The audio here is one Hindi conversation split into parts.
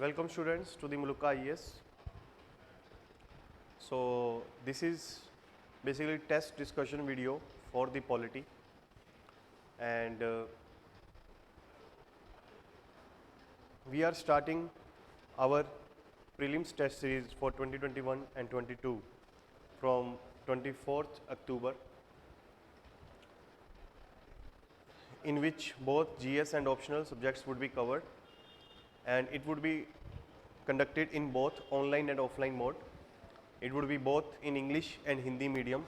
Welcome students to the Muluka IES. So this is basically test discussion video for the polity, and we are starting our prelims test series for 2021 and 22 from 24th October, in which both GS and optional subjects would be covered, and it would be conducted in both online and offline mode. It would be both in English and Hindi medium,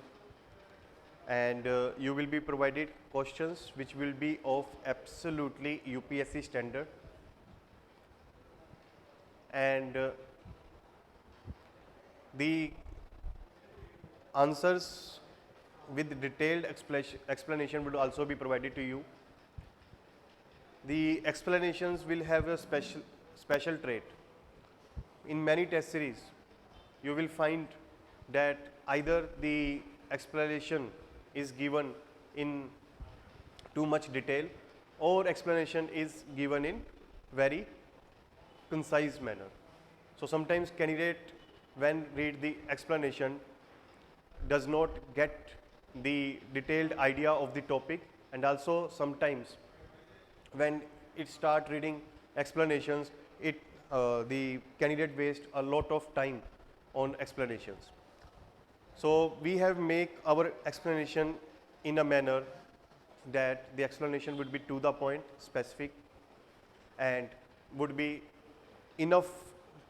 and you will be provided questions which will be of absolutely UPSC standard, and the answers with detailed explanation would also be provided to you. The explanations will have a special trait. In many test series, you will find that either the explanation is given in too much detail or explanation is given in very concise manner. So sometimes candidate, when read the explanation, does not get the detailed idea of the topic, and also sometimes when it start reading explanations, the candidate waste a lot of time on explanations. So we have make our explanation in a manner that the explanation would be to the point, specific, and would be enough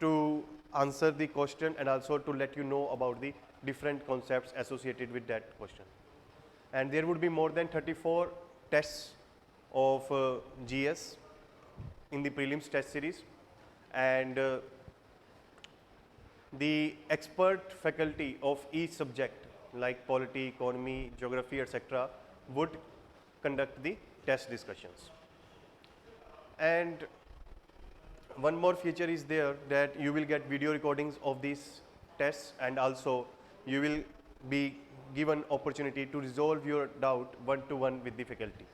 to answer the question and also to let you know about the different concepts associated with that question. And there would be more than 34 tests of GS in the prelims test series, and the expert faculty of each subject like polity, economy, geography, etc. would conduct the test discussions. And one more feature is there, that you will get video recordings of these tests, and also you will be given opportunity to resolve your doubt one-to-one with the faculty.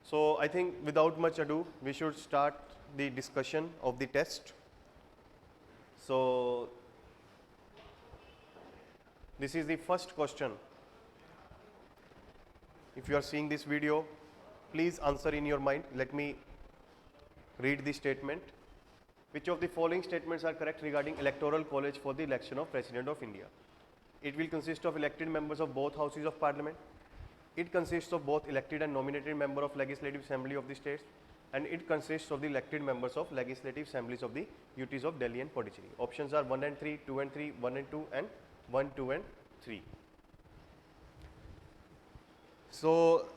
So I think without much ado, we should start the discussion of the test. So this is the first question. If you are seeing this video, please answer in your mind. Let me read the statement. Which of the following statements are correct regarding electoral college for the election of President of India? It will consist of elected members of both houses of parliament. It consists of both elected and nominated member of Legislative Assembly of the states, and it consists of the elected members of Legislative Assemblies of the UTs of Delhi and Puducherry. Options are 1 and 3, 2 and 3, 1 and 2, and 1, 2 and 3. So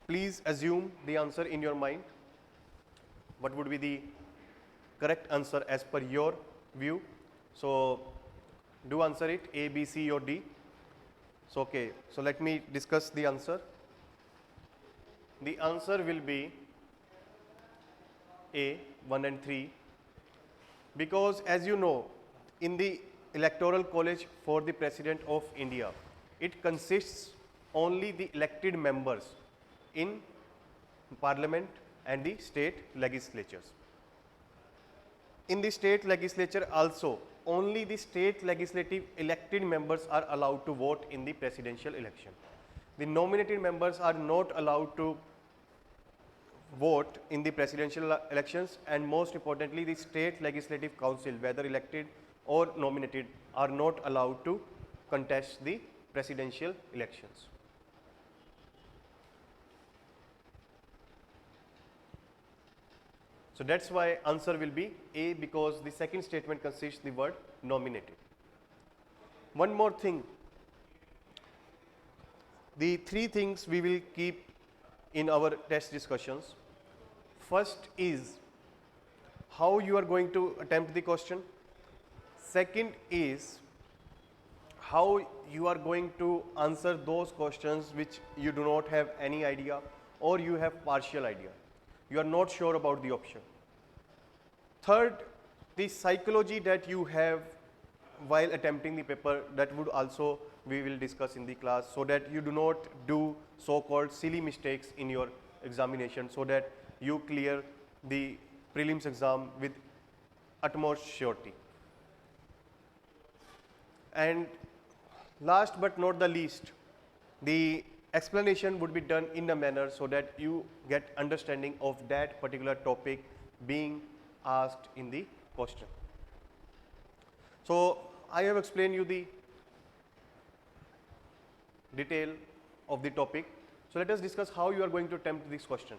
please assume the answer in your mind. What would be the correct answer as per your view? So do answer it, A, B, C or D. So okay, so let me discuss the answer. The answer will be A, 1 and 3, because as you know, in the electoral college for the President of India, it consists only the elected members in parliament and the state legislatures. In the state legislature also, only the state legislative elected members are allowed to vote in the presidential election. The nominated members are not allowed to vote in the presidential elections, and most importantly, the state legislative council, whether elected or nominated, are not allowed to contest the presidential elections. So that's why answer will be A, because the second statement consists the word nominated. One more thing, the three things we will keep in our test discussions. First is how you are going to attempt the question. Second is how you are going to answer those questions which you do not have any idea, or you have partial idea. You are not sure about the option. Third, the psychology that you have while attempting the paper, that would also we will discuss in the class, so that you do not do so-called silly mistakes in your examination, so that you clear the prelims exam with utmost surety. And last but not the least, the explanation would be done in a manner so that you get understanding of that particular topic being asked in the question. So I have explained you the detail of the topic. So let us discuss how you are going to attempt this question.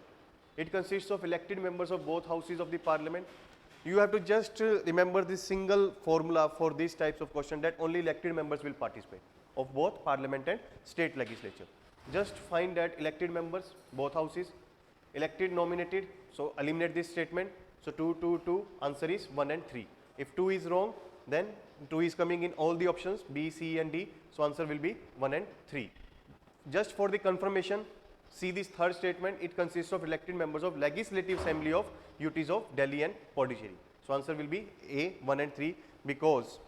It consists of elected members of both houses of the parliament. You have to just remember this single formula for these types of questions, that only elected members will participate of both parliament and state legislature. Just find that elected members, both houses, elected, nominated, so eliminate this statement. So 2, 2, 2, answer is 1 and 3. If 2 is wrong, then 2 is coming in all the options B, C and D, so answer will be 1 and 3. Just for the confirmation, see this third statement, it consists of elected members of Legislative Assembly of UTs of Delhi and Puducherry. So answer will be A, 1 and 3, because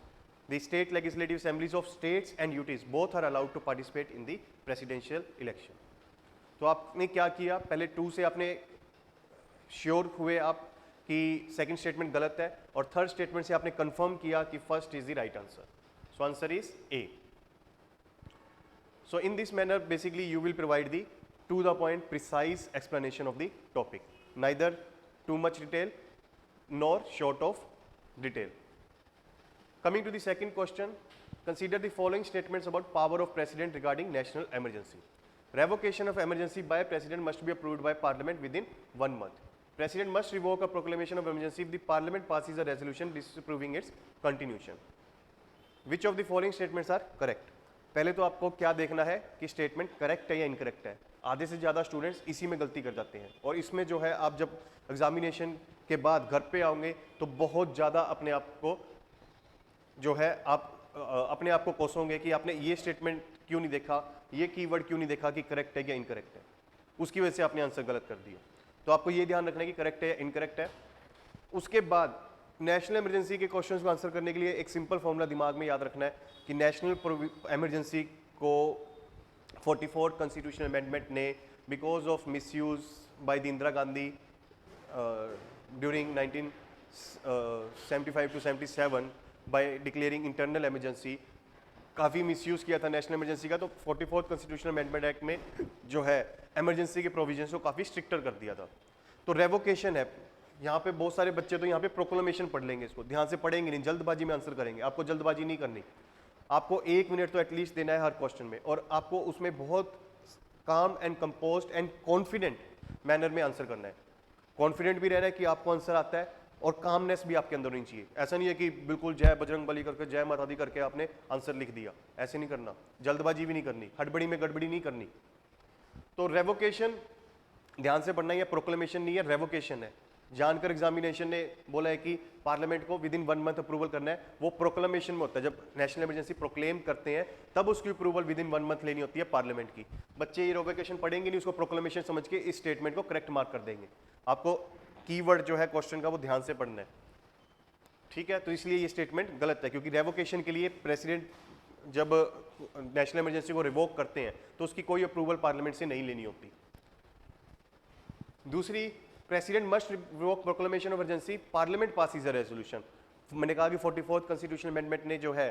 the state legislative assemblies of states and UTs both are allowed to participate in the presidential election. तो आपने क्या किया, पहले 2 से आपने श्योर हुए आप कि सेकंड स्टेटमेंट गलत है, और थर्ड स्टेटमेंट से आपने कंफर्म किया कि first is the right answer. So answer is A. So in this manner, basically you will provide the to the point precise explanation of the topic, neither too much detail nor short of detail. Coming to the second question, consider the following statements about power of president regarding national emergency. Revocation of emergency by president must be approved by parliament within 1 month. President must revoke a proclamation of emergency if the parliament passes a resolution disapproving its continuation. Which of the following statements are correct? पहले तो आपको क्या देखना है कि स्टेटमेंट करेक्ट है या इनकरेक्ट है. आधे से ज़्यादा स्टूडेंट्स इसी में गलती कर जाते हैं, और इसमें जो है आप जब एग्जामिनेशन के बाद घर पे आओगे तो बहुत ज़्यादा अपने आप को जो है आप अपने आप को कोसोगे कि आपने ये स्टेटमेंट क्यों नहीं देखा, ये कीवर्ड क्यों नहीं देखा कि करेक्ट है या इनकरेक्ट है. उसकी वजह से आपने आंसर गलत कर दिया. तो आपको ये ध्यान रखना है कि करेक्ट है या इनकरेक्ट है. उसके बाद नेशनल इमरजेंसी के क्वेश्चंस को आंसर करने के लिए एक सिंपल फॉर्मूला दिमाग में याद रखना है कि नेशनल इमरजेंसी को 44 कॉन्स्टिट्यूशनल अमेंडमेंट ने because of misuse by the Indira Gandhi during 1975 to 77 by declaring internal emergency काफ़ी मिसयूज़ किया था नेशनल इमरजेंसी का. तो 44 कॉन्स्टिट्यूशनल अमेंडमेंट एक्ट में जो है इमरजेंसी के प्रोविजंस को काफ़ी स्ट्रिक्टर कर दिया था. तो रेवोकेशन है. यहाँ पे बहुत सारे बच्चे तो यहाँ पे प्रोक्लेमेशन पढ़ लेंगे, इसको ध्यान से पढ़ेंगे नहीं, जल्दबाजी में आंसर करेंगे. आपको जल्दबाजी नहीं करनी, आपको 1 मिनट तो एटलीस्ट देना है हर क्वेश्चन में, और आपको उसमें बहुत काम and composed and confident manner में आंसर करना है. कॉन्फिडेंट भी रहना है कि आपको आंसर आता है, और कामनेस भी आपके अंदर होनी चाहिए. ऐसा नहीं है कि बिल्कुल जय बजरंग बली करके जय माता दी करके आपने आंसर लिख दिया, ऐसे नहीं करना. जल्दबाजी भी नहीं करनी, हड़बड़ी में गड़बड़ी नहीं करनी. तो रेवोकेशन ध्यान से पढ़ना है, प्रोक्लेमेशन नहीं है, रेवोकेशन है. जानकर एग्जामिनेशन ने बोला है कि पार्लियामेंट को विद इन 1 मंथ अप्रूवल करना है, वो प्रोक्लेमेशन में होता है. जब नेशनल इमरजेंसी प्रोक्लेम करते हैं तब उसकी अप्रूवल विद इन 1 मंथ लेनी होती है पार्लियामेंट की. बच्चे ये रेवोकेशन पढ़ेंगे नहीं, उसको प्रोक्लेमेशन समझ के इस स्टेटमेंट को करेक्ट मार्क कर देंगे. आपको कीवर्ड जो है क्वेश्चन का वो ध्यान से पढ़ना है, ठीक है. तो इसलिए ये स्टेटमेंट गलत है, क्योंकि रेवोकेशन के लिए प्रेसिडेंट जब नेशनल इमरजेंसी को रिवोक करते हैं तो उसकी कोई अप्रूवल पार्लियामेंट से नहीं लेनी होती. दूसरी, president must revoke proclamation of emergency, parliament passes a resolution. मैंने कहा कि 44th कॉन्स्टिट्यूशनल अमेंडमेंट ने जो है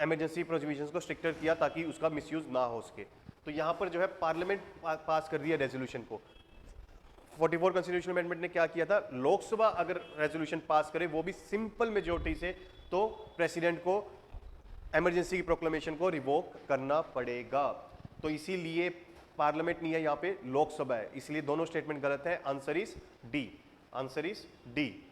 इमरजेंसी प्रोविजंस को स्ट्रिक्टर किया ताकि उसका मिसयूज ना हो सके. तो यहाँ पर जो है पार्लियामेंट पास कर रही है रेजोल्यूशन को. 44 कॉन्स्टिट्यूशनल अमेंडमेंट ने क्या किया था, लोकसभा अगर रेजोल्यूशन पास करे वो भी सिंपल मेजोरिटी से, तो प्रेसिडेंट को इमरजेंसी की प्रोक्लेमेशन को रिवोक करना पड़ेगा. तो इसीलिए पार्लियामेंट नहीं है, यहाँ पे लोकसभा है, इसलिए दोनों स्टेटमेंट गलत है. Answer is D. Answer is D.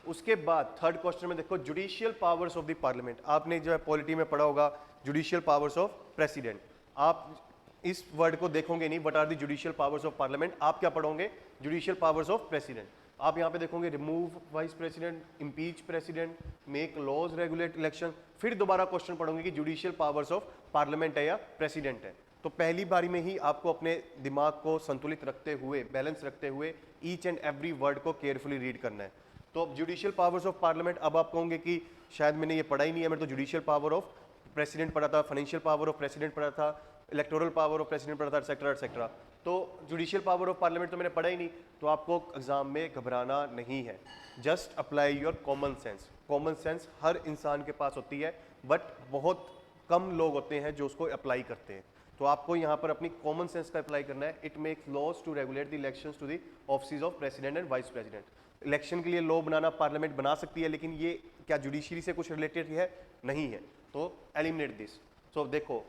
उसके बाद थर्ड क्वेश्चन में देखो, judicial powers of the parliament. आपने जो है पॉलिटी में पढ़ा होगा जुडिशियल पावर्स ऑफ प्रेसिडेंट. आप इस वर्ड को देखोगे नहीं, what are the judicial powers of parliament. आप क्या पढ़ोगे, जुडिशियल पावर्स ऑफ प्रेसिडेंट. आप यहाँ पे देखोगे remove vice president, impeach president, make laws, regulate election. फिर दोबारा क्वेश्चन पढ़ोगे कि जुडिशियल पावर्स ऑफ पार्लियामेंट है या प्रेसिडेंट है. तो पहली बारी में ही आपको अपने दिमाग को संतुलित रखते हुए, बैलेंस रखते हुए ईच एंड एवरी वर्ड को केयरफुली रीड करना है. तो जुडिशियल पावर्स ऑफ पार्लियामेंट, अब आप कहोगे कि शायद मैंने ये पढ़ा ही नहीं है, मेरे तो जुडिशियल पावर ऑफ प्रेसिडेंट पढ़ा था, फाइनेंशियल पावर ऑफ प्रेसिडेंट पढ़ा था, इलेक्टोरल पावर ऑफ प्रेसिडेंट पढ़ा था, एक्सेट्रा एक्सेट्रा। तो जुडिशियल पावर ऑफ पार्लियामेंट तो मैंने पढ़ा ही नहीं, तो आपको एग्जाम में घबराना नहीं है। Just apply your common sense. Common sense हर इंसान के पास होती है, बट बहुत कम लोग होते हैं जो उसको अप्लाई करते हैं। तो आपको यहाँ पर अपनी कॉमन सेंस का अप्लाई करना है। It makes laws to regulate the elections to the office of president and vice president. Election के लिए लॉ बनाना पार्लियामेंट बना सकती है, लेकिन ये क्या जुडिशरी से कुछ रिलेटेड है? नहीं है। तो एलिमिनेट दिस। सो देखो,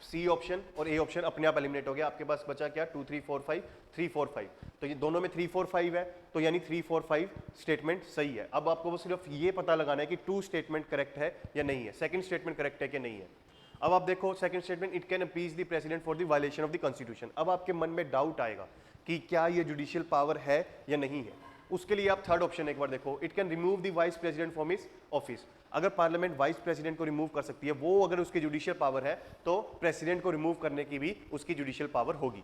सी ऑप्शन और ए ऑप्शन अपने आप एलिमिनेट हो गया। आपके पास बचा क्या? 2 3 4 5 3 4 5। तो ये दोनों में 3 4 5 है, तो यानी 3 4 5 स्टेटमेंट सही है। अब आपको बस सिर्फ ये पता लगाना है कि 2 स्टेटमेंट करेक्ट है या नहीं है, सेकंड स्टेटमेंट करेक्ट है कि नहीं है। अब आप देखो second statement, it can appease the president for the violation of the constitution. अब आपके मन में डाउट आएगा कि क्या ये जुडिशियल पावर है या नहीं है। उसके लिए आप थर्ड ऑप्शन एक बार देखो, it can remove the vice president from his office. अगर पार्लियामेंट वाइस प्रेसिडेंट को रिमूव कर सकती है, वो अगर उसकी जुडिशियल पावर है, तो प्रेसिडेंट को रिमूव करने की भी उसकी जुडिशियल पावर होगी।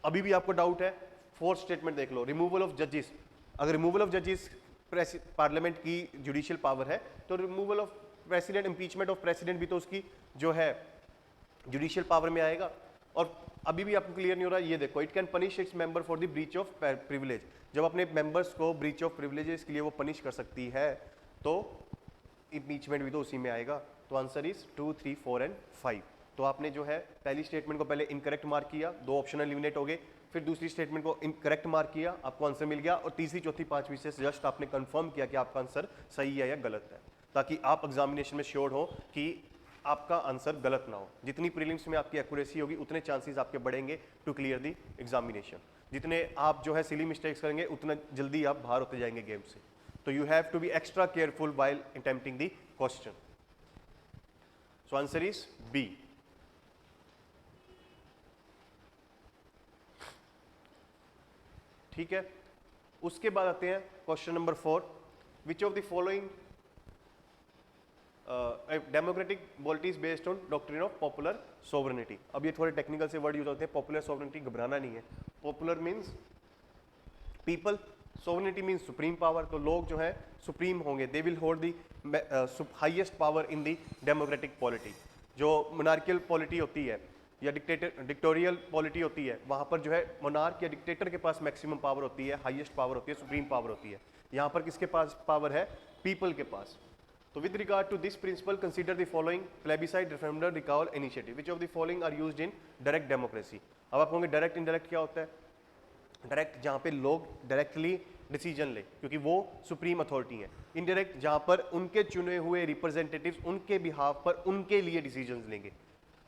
अभी भी आपको डाउट है, फोर्थ स्टेटमेंट देख लो, रिमूवल ऑफ जजेस। अगर रिमूवल ऑफ जजेस पार्लियामेंट की जुडिशियल पावर है, तो removal of president, impeachment of president भी तो उसकी जो है जुडिशियल पावर में आएगा। और अभी भी आपको क्लियर नहीं हो रहा, ये देखो, it can punish its member for the breach of privilege. जब अपने मेंबर्स को ब्रीच ऑफ प्रिविलेजेस के लिए वो पनिश कर सकती है, तो इम्पीचमेंट भी तो उसी में आएगा। तो आंसर इज 2 3 4 एंड 5। तो आपने जो है पहली स्टेटमेंट को पहले इनकरेक्ट मार्क किया, 2 ऑप्शन एलिमिनेट हो गए, फिर दूसरी स्टेटमेंट को इनकरेक्ट मार्क किया, आपको आंसर मिल गया, और तीसरी चौथी पांचवी से जस्ट आपने कंफर्म किया कि आपका आंसर सही है या गलत है, ताकि आप एग्जामिनेशन में श्योर हो कि आपका आंसर गलत ना हो। जितनी प्रीलिम्स में आपकी एक्यूरेसी होगी, उतने चांसेस आपके बढ़ेंगे टू क्लियर द एग्जामिनेशन। जितने आप जो है सिली मिस्टेक्स करेंगे, उतना जल्दी आप बाहर होते जाएंगे गेम से। तो you have to be extra careful while attempting the question. So answer is B. ठीक है, उसके बाद आते हैं question number 4। Which of the following democratic polity is based on doctrine of popular sovereignty. अब ये थोड़े टेक्निकल से वर्ड यूज होते हैं। पॉपुलर सोवरेनिटी, घबराना नहीं है। Popular means people, sovereignty means supreme power. तो लोग जो है सुप्रीम होंगे, they will hold the highest power in the democratic polity. जो मोनार्कियल पॉलिटी होती है या डिक्टोरियल पॉलिटी होती है, वहाँ पर जो है मोनार्क या डिक्टेटर के पास मैक्सिमम पावर होती है, हाईएस्ट पावर होती है, सुप्रीम पावर होती है। यहाँ पर किसके पास पावर है? पीपल के पास। तो with regard to this principle consider the following plebiscite, referendum, recall, initiative. Which of the following are used in direct democracy. अब आप कहोगे डायरेक्ट इनडायरेक्ट क्या होता है? डायरेक्ट जहाँ पे लोग डायरेक्टली डिसीजन ले, क्योंकि वो सुप्रीम अथॉरिटी है। इनडायरेक्ट जहाँ पर उनके चुने हुए रिप्रेजेंटेटिव्स उनके बिहाफ पर उनके लिए डिसीजंस लेंगे,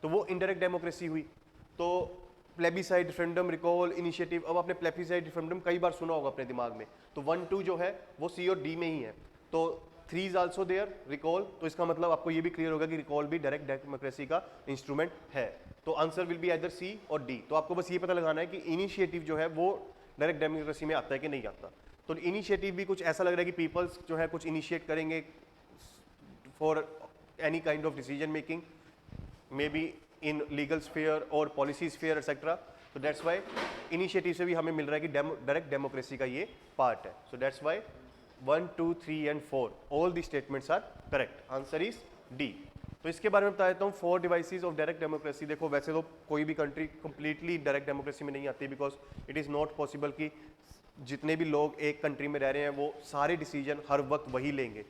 तो वो इनडायरेक्ट डेमोक्रेसी हुई। तो प्लेबिसाइड, रेफरेंडम, रिकॉल, इनिशिएटिव। अब आपने प्लेबिसाइड, रेफरेंडम कई बार सुना होगा अपने दिमाग में, तो 1 2 जो है वो सी और डी में ही है। तो 3 इज आल्सो देयर, रिकॉल। तो इसका मतलब आपको ये भी क्लियर होगा कि रिकॉल भी डायरेक्ट डेमोक्रेसी का इंस्ट्रूमेंट है। तो answer will be either C और डी। तो आपको बस ये पता लगाना है कि इनिशिएटिव जो है वो डायरेक्ट डेमोक्रेसी में आता है कि नहीं आता। तो इनिशिएटिव भी कुछ ऐसा लग रहा है कि पीपल्स जो है कुछ इनिशिएट करेंगे for any kind of decision making, may be in legal sphere और पॉलिसी स्फीयर एक्सेट्रा। तो दैट्स वाई इनिशिएटिव से भी हमें मिल रहा है कि डायरेक्ट डेमोक्रेसी का ये पार्ट है। So that's why 1 2 3 and 4 all the statements are correct. Answer is D. तो इसके बारे में बता देता हूँ 4 डिवाइसेस ऑफ डायरेक्ट डेमोक्रेसी। देखो वैसे तो कोई भी कंट्री कंप्लीटली डायरेक्ट डेमोक्रेसी में नहीं आती, because it is not possible कि जितने भी लोग एक कंट्री में रह रहे हैं वो सारे डिसीजन हर वक्त वही लेंगे।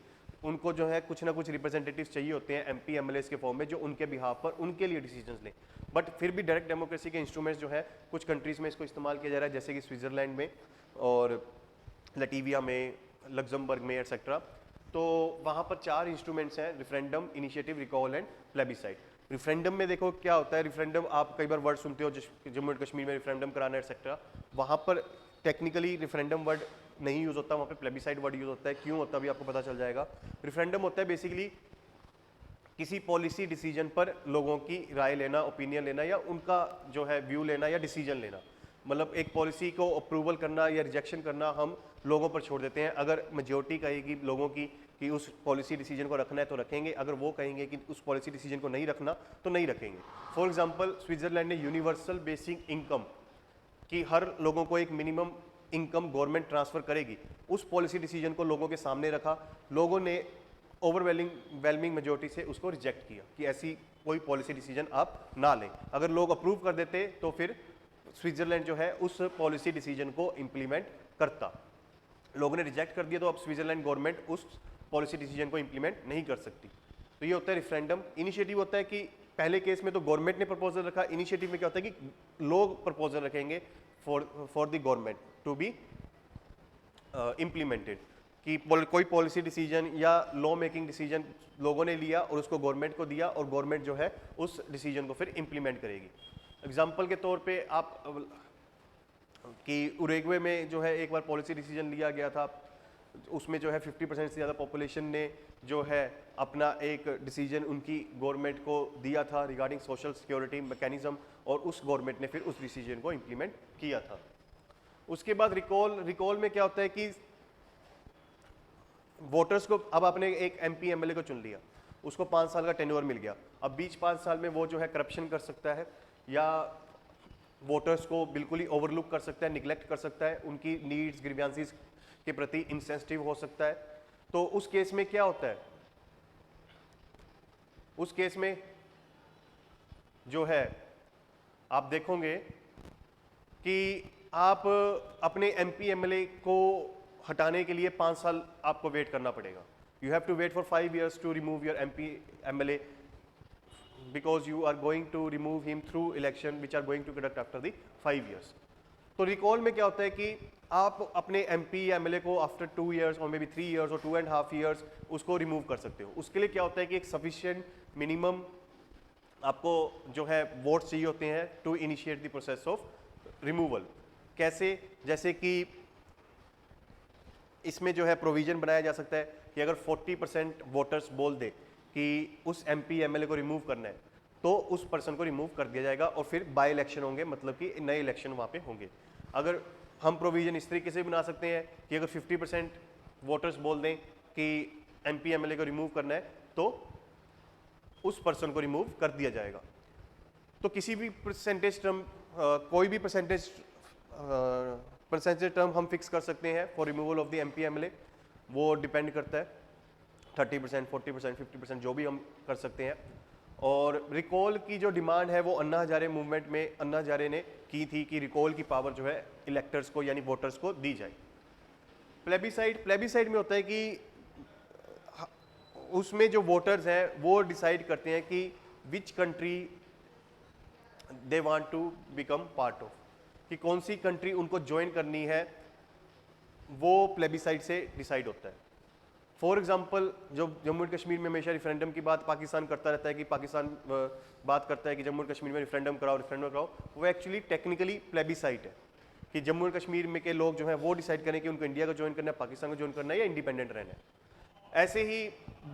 उनको जो है कुछ ना कुछ रिप्रेजेंटेटिव्स चाहिए होते हैं एमपी एमएलएस के फॉर्म में, जो उनके बिहाफ पर उनके लिए डिसीजंस लें। बट फिर भी डायरेक्ट डेमोक्रेसी के इंस्ट्रूमेंट्स जो है कुछ कंट्रीज़ में इसको इस्तेमाल किया जा रहा है, जैसे कि स्विट्ज़रलैंड में और लटीविया में, लग्जमबर्ग में एक्सेट्रा। तो वहाँ पर 4 इंस्ट्रूमेंट्स हैं, referendum, initiative, recall and plebiscite. Referendum में देखो क्या होता है, रेफरेंडम आप कई बार वर्ड सुनते हो, जम्मू एंड कश्मीर में रेफरेंडम कराना एक्सेट्रा। वहाँ पर टेक्निकली रेफरेंडम वर्ड नहीं यूज़ होता, वहाँ पे प्लेबिसाइड वर्ड यूज़ होता है। क्यों होता है अभी आपको पता चल जाएगा। रेफरेंडम होता है बेसिकली किसी पॉलिसी डिसीजन पर लोगों की राय लेना, ओपिनियन लेना, या उनका जो है व्यू लेना या डिसीजन लेना। मतलब एक पॉलिसी को अप्रूवल करना या रिजेक्शन करना हम लोगों पर छोड़ देते हैं। अगर मेजोरिटी कहेगी लोगों की कि उस पॉलिसी डिसीजन को रखना है तो रखेंगे, अगर वो कहेंगे कि उस पॉलिसी डिसीजन को नहीं रखना तो नहीं रखेंगे। फॉर एग्जांपल स्विट्जरलैंड ने यूनिवर्सल बेसिक इनकम कि हर लोगों को एक मिनिमम इनकम गवर्नमेंट ट्रांसफ़र करेगी, उस पॉलिसी डिसीजन को लोगों के सामने रखा। लोगों ने ओवरवेलमिंग मेजोरिटी से उसको रिजेक्ट किया कि ऐसी कोई पॉलिसी डिसीजन आप ना लें। अगर लोग अप्रूव कर देते तो फिर स्विट्जरलैंड जो है उस पॉलिसी डिसीजन को इम्प्लीमेंट करता। लोगों ने रिजेक्ट कर दिया तो अब स्विट्जरलैंड गवर्नमेंट उस पॉलिसी डिसीजन को इम्प्लीमेंट नहीं कर सकती। तो ये होता है रेफरेंडम। इनिशिएटिव होता है कि पहले केस में तो गवर्नमेंट ने प्रपोजल रखा, इनिशिएटिव में क्या होता है कि लोग प्रपोजल रखेंगे for the government to be implemented, कि कोई पॉलिसी डिसीजन या लॉ मेकिंग डिसीजन लोगों ने लिया और उसको गवर्नमेंट को दिया और गवर्नमेंट जो है उस डिसीजन को फिर इम्प्लीमेंट करेगी। एग्जाम्पल के तौर पे आप कि उरुग्वे में जो है एक बार पॉलिसी डिसीजन लिया गया था, उसमें जो है 50% से ज़्यादा पॉपुलेशन ने जो है अपना एक डिसीजन उनकी गवर्नमेंट को दिया था रिगार्डिंग सोशल सिक्योरिटी मैकेनिज्म, और उस गवर्नमेंट ने फिर उस डिसीजन को इम्प्लीमेंट किया था। उसके बाद रिकॉल में क्या होता है कि वोटर्स को, अब आपने एक एमपी एमएलए को चुन लिया, उसको 5 साल का टेन्योर मिल गया, अब बीच 5 साल में वो जो है करप्शन कर सकता है या वोटर्स को बिल्कुल ही ओवरलुक कर सकता है, निगलेक्ट कर सकता है, उनकी नीड्स ग्रीवियंसेस के प्रति इंसेंसिटिव हो सकता है। तो उस केस में क्या होता है, उस केस में जो है आप देखोगे कि आप अपने एमपी एमएलए को हटाने के लिए 5 साल आपको वेट करना पड़ेगा। You have to wait for 5 years to remove your MP MLA because you are going to remove him through election which are going to conduct after the 5 years। तो रिकॉल में क्या होता है कि आप अपने एमपी या एमएलए को आफ्टर 2 years और मे बी 3 years और 2.5 years उसको रिमूव कर सकते हो। उसके लिए क्या होता है कि एक सफिशिएंट मिनिमम आपको जो है वोट चाहिए होते हैं to initiate the process of removal. कैसे, जैसे कि इसमें जो है प्रोविजन बनाया जा सकता है कि अगर 40% वोटर्स बोल दे कि उस एमपी एमएलए को रिमूव करना है तो उस पर्सन को रिमूव कर दिया जाएगा और फिर बाय इलेक्शन होंगे, मतलब कि नए इलेक्शन वहाँ पे होंगे। अगर हम प्रोविजन इस तरीके से बना सकते हैं कि अगर 50% वोटर्स बोल दें कि एमपी एमएलए को रिमूव करना है तो उस पर्सन को रिमूव कर दिया जाएगा। तो किसी भी परसेंटेज टर्म, कोई भी परसेंटेज टर्म हम फिक्स कर सकते हैं for removal of the MP MLA. वो डिपेंड करता है 30%, 40%, 50% जो भी हम कर सकते हैं। और रिकॉल की जो डिमांड है वो अन्ना हजारे मूवमेंट में अन्ना हजारे ने की थी कि रिकॉल की पावर जो है इलेक्टर्स को यानी वोटर्स को दी जाए। प्लेबिसाइड में होता है कि उसमें जो वोटर्स हैं वो डिसाइड करते हैं कि which country they want to become part of, कि कौन सी कंट्री उनको ज्वाइन करनी है, वो प्लेबिसाइड से डिसाइड होता है। फॉर एग्जाम्पल, जो जम्मू एंड कश्मीर में हमेशा रेफरेंडम की बात पाकिस्तान करता रहता है कि पाकिस्तान बात करता है कि जम्मू एंड कश्मीर में रेफरेंडम कराओ, वो एक्चुअली टेक्निकली प्लेबिसाइट है कि जम्मू एंड कश्मीर में के लोग जो हैं वो डिसाइड करें कि उनको इंडिया को ज्वाइन करना है, पाकिस्तान को ज्वाइन करना है या इंडिपेंडेंट रहना है। ऐसे ही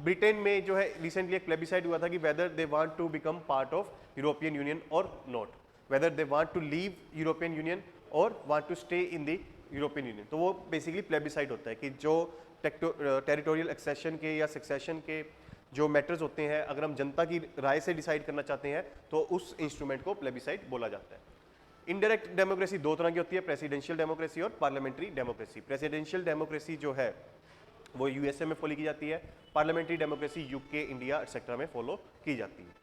ब्रिटेन में जो है रिसेंटली एक प्लेबिसाइड हुआ था कि whether they want to become part of European Union or not, whether they want to leave European Union or want to stay in the European Union. तो वो बेसिकली प्लेबिसाइड होता है कि जो टेरिटोरियल एक्सेशन के या सक्सेशन के जो मैटर्स होते हैं, अगर हम जनता की राय से डिसाइड करना चाहते हैं तो उस इंस्ट्रूमेंट को प्लेबिसाइड बोला जाता है। इनडायरेक्ट डेमोक्रेसी दो तरह की होती है, प्रेसिडेंशियल डेमोक्रेसी और पार्लियामेंट्री डेमोक्रेसी। प्रेसिडेंशियल डेमोक्रेसी जो है वो यूएसए में फॉलो की जाती है, parliamentary democracy UK, India etcetera में फॉलो की जाती है।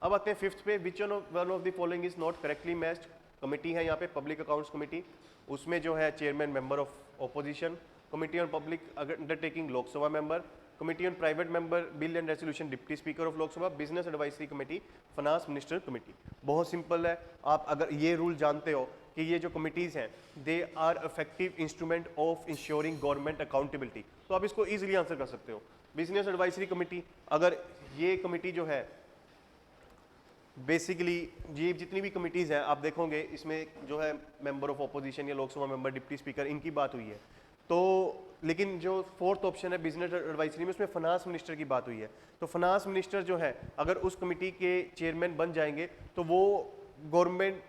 अब आते हैं फिफ्थ पे, which one of the following is not correctly matched. Committee है यहाँ पे पब्लिक अकाउंट्स कमेटी, उसमें जो है chairman member of opposition, committee on public undertaking Lok Sabha member, committee on private member bill and resolution deputy speaker of Lok Sabha, business advisory committee, finance minister committee. बहुत सिंपल है, आप अगर ये रूल जानते हो कि ये जो कमिटीज़ हैं they are effective instrument of ensuring government accountability, तो आप इसको ईजिली आंसर कर सकते हो। बिजनेस एडवाइजरी कमेटी, अगर ये कमेटी जो है बेसिकली ये जितनी भी कमिटीज़ हैं आप देखोगे इसमें जो है मेंबर ऑफ ऑपोजिशन या लोकसभा मेंबर, डिप्टी स्पीकर, इनकी बात हुई है। तो लेकिन जो फोर्थ ऑप्शन है बिजनेस एडवाइजरी में, उसमें फाइनेंस मिनिस्टर की बात हुई है। तो फाइनेंस मिनिस्टर जो है अगर उस कमेटी के चेयरमैन बन जाएंगे तो वो गवर्नमेंट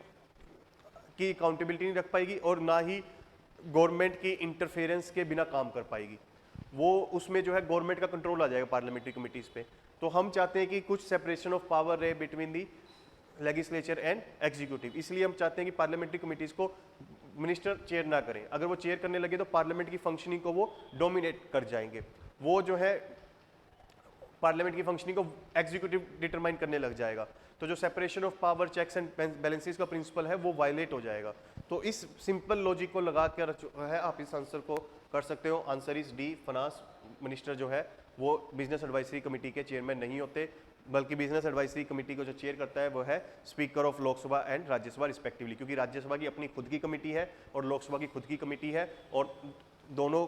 की अकाउंटेबिलिटी नहीं रख पाएगी और ना ही गवर्नमेंट की इंटरफेरेंस के बिना काम कर पाएगी। वो उसमें जो है गवर्नमेंट का कंट्रोल आ जाएगा पार्लियामेंट्री कमिटीज़ पे। तो हम चाहते हैं कि कुछ सेपरेशन ऑफ पावर रहे between the legislature and executive, इसलिए हम चाहते हैं कि पार्लियामेंट्री कमिटीज़ को मिनिस्टर चेयर ना करें। अगर वो चेयर करने लगे तो पार्लियामेंट की फंक्शनिंग को वो डोमिनेट कर जाएंगे। वो जो है पार्लियामेंट की फंक्शनिंग को एग्जीक्यूटिव डिटरमाइन करने लग जाएगा, तो जो separation of power, checks and balances का प्रिंसिपल है वो वायलेट हो जाएगा। तो इस सिंपल लॉजिक को लगा कर जो है आप इस आंसर को कर सकते हो। Answer is D, finance minister जो है वो बिजनेस एडवाइजरी कमेटी के चेयरमैन नहीं होते, बल्कि बिजनेस एडवाइजरी कमेटी को जो चेयर करता है वो है speaker of Lok Sabha and Rajya Sabha respectively, क्योंकि राज्यसभा की अपनी खुद की कमेटी है और लोकसभा की खुद की कमेटी है, और दोनों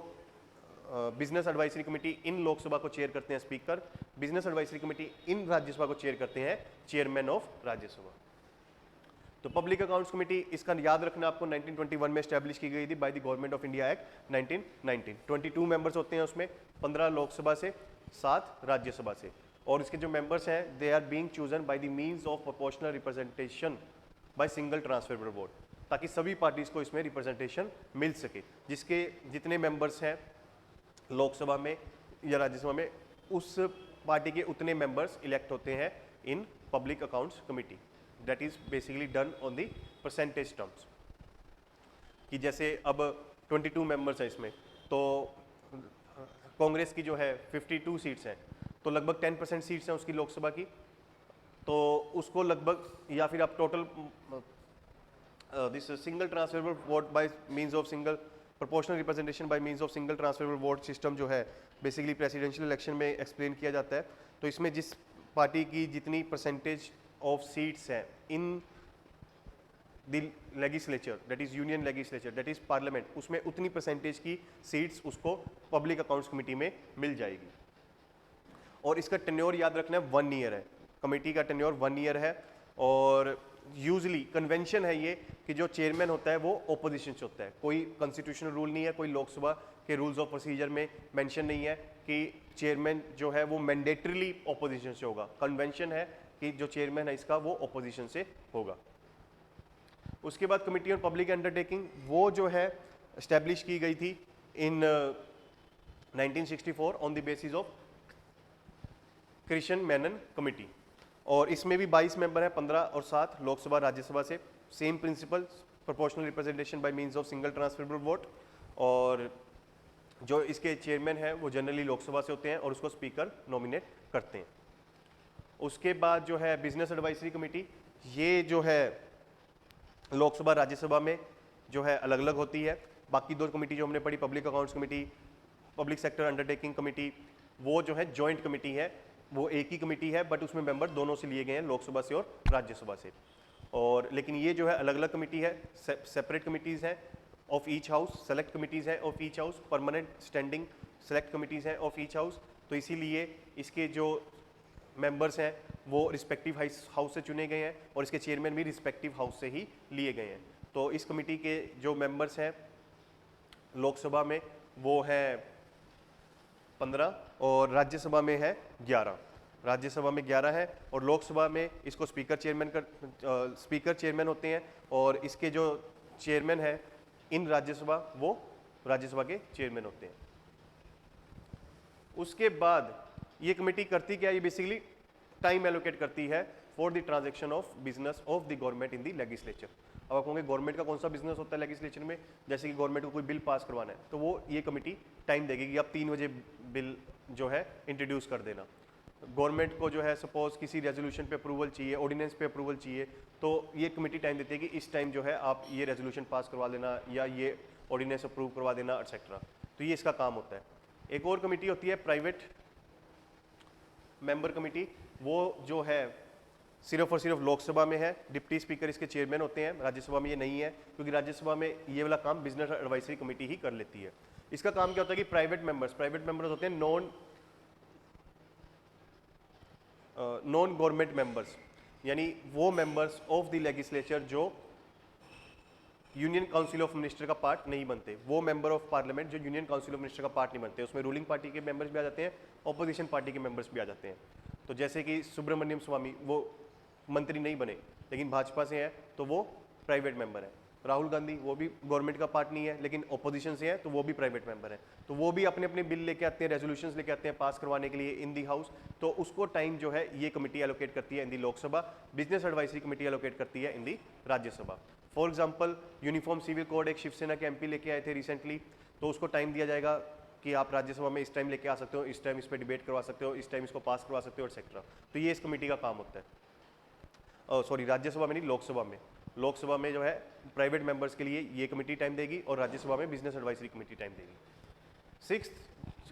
बिजनेस एडवाइजरी कमेटी इन लोकसभा को चेयर करते हैं स्पीकर, बिजनेस एडवाइजरी कमेटी इन राज्यसभा को चेयर करते हैं चेयरमैन ऑफ राज्यसभा। तो पब्लिक अकाउंट्स कमेटी, इसका याद रखना आपको 1921 में एस्टैब्लिश की गई थी by the government of India act 1919। 22 members होते हैं उसमें, 15 लोकसभा से, 7 राज्यसभा से, और इसके जो मेंबर्स हैं they are being chosen by the means of proportional representation by single transferable vote, ताकि सभी पार्टीज को इसमें रिप्रेजेंटेशन मिल सके। जिसके जितने मेंबर्स हैं लोकसभा में या राज्यसभा में, उस पार्टी के उतने मेंबर्स इलेक्ट होते हैं in public accounts committee. That is basically done on the percentage terms, कि जैसे अब 22 मेंबर्स हैं इसमें, तो कांग्रेस की जो है 52 सीट्स हैं, तो लगभग 10% सीट्स हैं उसकी लोकसभा की, तो उसको लगभग, या फिर आप total this single transferable vote by means of single proportional representation by means of single transferable vote system जो है बेसिकली प्रेसिडेंशियल इलेक्शन में एक्सप्लेन किया जाता है। तो इसमें जिस पार्टी की जितनी परसेंटेज ऑफ सीट्स हैं in the legislature, that is union legislature, that is parliament, उसमें उतनी परसेंटेज की सीट्स उसको पब्लिक अकाउंट्स कमेटी में मिल जाएगी। और इसका टेन्योर याद रखना है 1 ईयर है, कमेटी का टेन्योर 1 ईयर है, और यूजली कन्वेंशन है ये कि जो चेयरमैन होता है वो ओपोजिशन से होता है। कोई कॉन्स्टिट्यूशनल रूल नहीं है, कोई लोकसभा के रूल्स ऑफ प्रोसीजर में मेंशन नहीं है कि चेयरमैन जो है वो मैंडेटरीली ओपोजिशन से होगा। कन्वेंशन है कि जो चेयरमैन है इसका वो ओपोजिशन से होगा। उसके बाद कमेटी ऑन पब्लिक अंडरटेकिंग, वो जो है एस्टैब्लिश की गई थी इन 1964 on the basis of Christian Menon committee, और इसमें भी 22 मेंबर हैं, 15 और 7 लोकसभा राज्यसभा से। Same principle, proportional representation by means of single transferable vote, और जो इसके चेयरमैन हैं वो जनरली लोकसभा से होते हैं और उसको स्पीकर नॉमिनेट करते हैं। उसके बाद जो है बिजनेस एडवाइजरी कमेटी, ये जो है लोकसभा राज्यसभा में जो है अलग अलग होती है। बाकी 2 कमेटी जो हमने पढ़ी, public accounts committee, public sector undertaking committee, वो जो है जॉइंट कमेटी है, वो एक ही कमेटी है, बट उसमें मेंबर दोनों से लिए गए हैं, लोकसभा से और राज्यसभा से। और लेकिन ये जो है अलग अलग कमेटी है, सेपरेट कमिटीज़ हैं of each house, select committees हैं of each house, permanent standing select committees हैं ऑफ ईच हाउस। तो इसीलिए इसके जो मेंबर्स हैं वो रिस्पेक्टिव हाउस से चुने गए हैं, और इसके चेयरमैन भी रिस्पेक्टिव हाउस से ही लिए गए हैं। तो इस कमेटी के जो मेंबर्स हैं लोकसभा में वो है 15 और राज्यसभा में है 11। राज्यसभा में 11 है और लोकसभा में इसको स्पीकर चेयरमैन होते हैं, और इसके जो चेयरमैन है इन राज्यसभा वो राज्यसभा के चेयरमैन होते हैं। उसके बाद ये कमेटी करती क्या है, ये बेसिकली टाइम एलोकेट करती है for the transaction of business of the government in the legislature. अब आप कहोगे गवर्नमेंट का कौन सा बिजनेस होता है लेजिस्लेचर में, जैसे कि गवर्नमेंट को कोई बिल पास करवाना है तो वो ये कमेटी टाइम देगी कि आप 3 बजे बिल जो है इंट्रोड्यूस कर देना। गवर्नमेंट को जो है सपोज किसी रेजोल्यूशन पे अप्रूवल चाहिए, ऑर्डिनेंस पे अप्रूवल चाहिए, तो ये कमेटी टाइम देती है कि इस टाइम जो है आप ये रेजोल्यूशन पास करवा लेना या ये ऑर्डिनेंस अप्रूव करवा देना एक्सेट्रा। तो ये इसका काम होता है। एक और कमेटी होती है प्राइवेट मेंबर कमेटी, वो जो है सिर्फ और सिर्फ लोकसभा में है, डिप्टी स्पीकर इसके चेयरमैन होते हैं। राज्यसभा में ये नहीं है, क्योंकि राज्यसभा में ये वाला काम बिजनेस एडवाइजरी कमेटी ही कर लेती है। इसका काम क्या होता है कि प्राइवेट मेंबर्स होते हैं नॉन गवर्नमेंट मेंबर्स, यानी वो मेंबर्स ऑफ द लेजिस्लेचर जो यूनियन काउंसिल ऑफ मिनिस्टर का पार्ट नहीं बनते, वो मेंबर ऑफ पार्लियामेंट जो यूनियन काउंसिल ऑफ मिनिस्टर का पार्ट नहीं बनते। उसमें रूलिंग पार्टी के मेंबर्स भी आ जाते हैं, ऑपोजिशन पार्टी के मेंबर्स भी आ जाते हैं। तो जैसे कि सुब्रमण्यम स्वामी, वो मंत्री नहीं बने लेकिन भाजपा से हैं तो वो प्राइवेट मेंबर है। राहुल गांधी, वो भी गवर्नमेंट का पार्ट नहीं है लेकिन ऑपोजिशन से है तो वो भी प्राइवेट मेंबर है। तो वो भी अपने अपने बिल लेके आते हैं, रेजोल्यूशंस लेके आते हैं पास करवाने के लिए इन दी हाउस। तो उसको टाइम जो है ये कमेटी एलोकेट करती है in the Lok Sabha, business advisory committee allocate करती है in the Rajya Sabha. For example uniform civil code एक शिवसेना के एमपी लेके आए थे रिसेंटली, तो उसको टाइम दिया जाएगा कि आप राज्यसभा में इस टाइम लेके आ सकते हो, इस टाइम इस पर डिबेट करवा सकते हो, इस टाइम इसको पास करवा सकते हो, एक्सेट्रा। तो ये इस कमेटी का काम होता है। सॉरी, राज्यसभा में नहीं, लोकसभा में। लोकसभा में जो है प्राइवेट मेंबर्स के लिए ये कमेटी टाइम देगी और राज्यसभा में बिजनेस एडवाइजरी कमेटी टाइम देगी। सिक्स्थ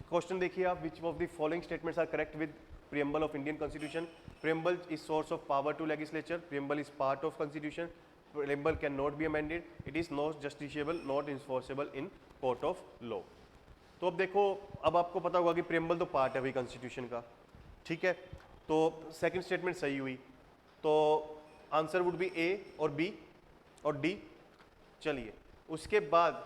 क्वेश्चन देखिए आप, which of the following statements are correct with preamble of Indian Constitution? Preamble is source of power to legislature. Preamble is part of Constitution. Preamble cannot be amended. It is not justiciable, not enforceable in court of law. तो अब देखो, अब आपको पता होगा कि प्रियम्बल तो पार्ट है भाई कॉन्स्टिट्यूशन का, ठीक है। तो सेकंड स्टेटमेंट सही हुई, तो आंसर वुड बी ए और बी और डी। चलिए, उसके बाद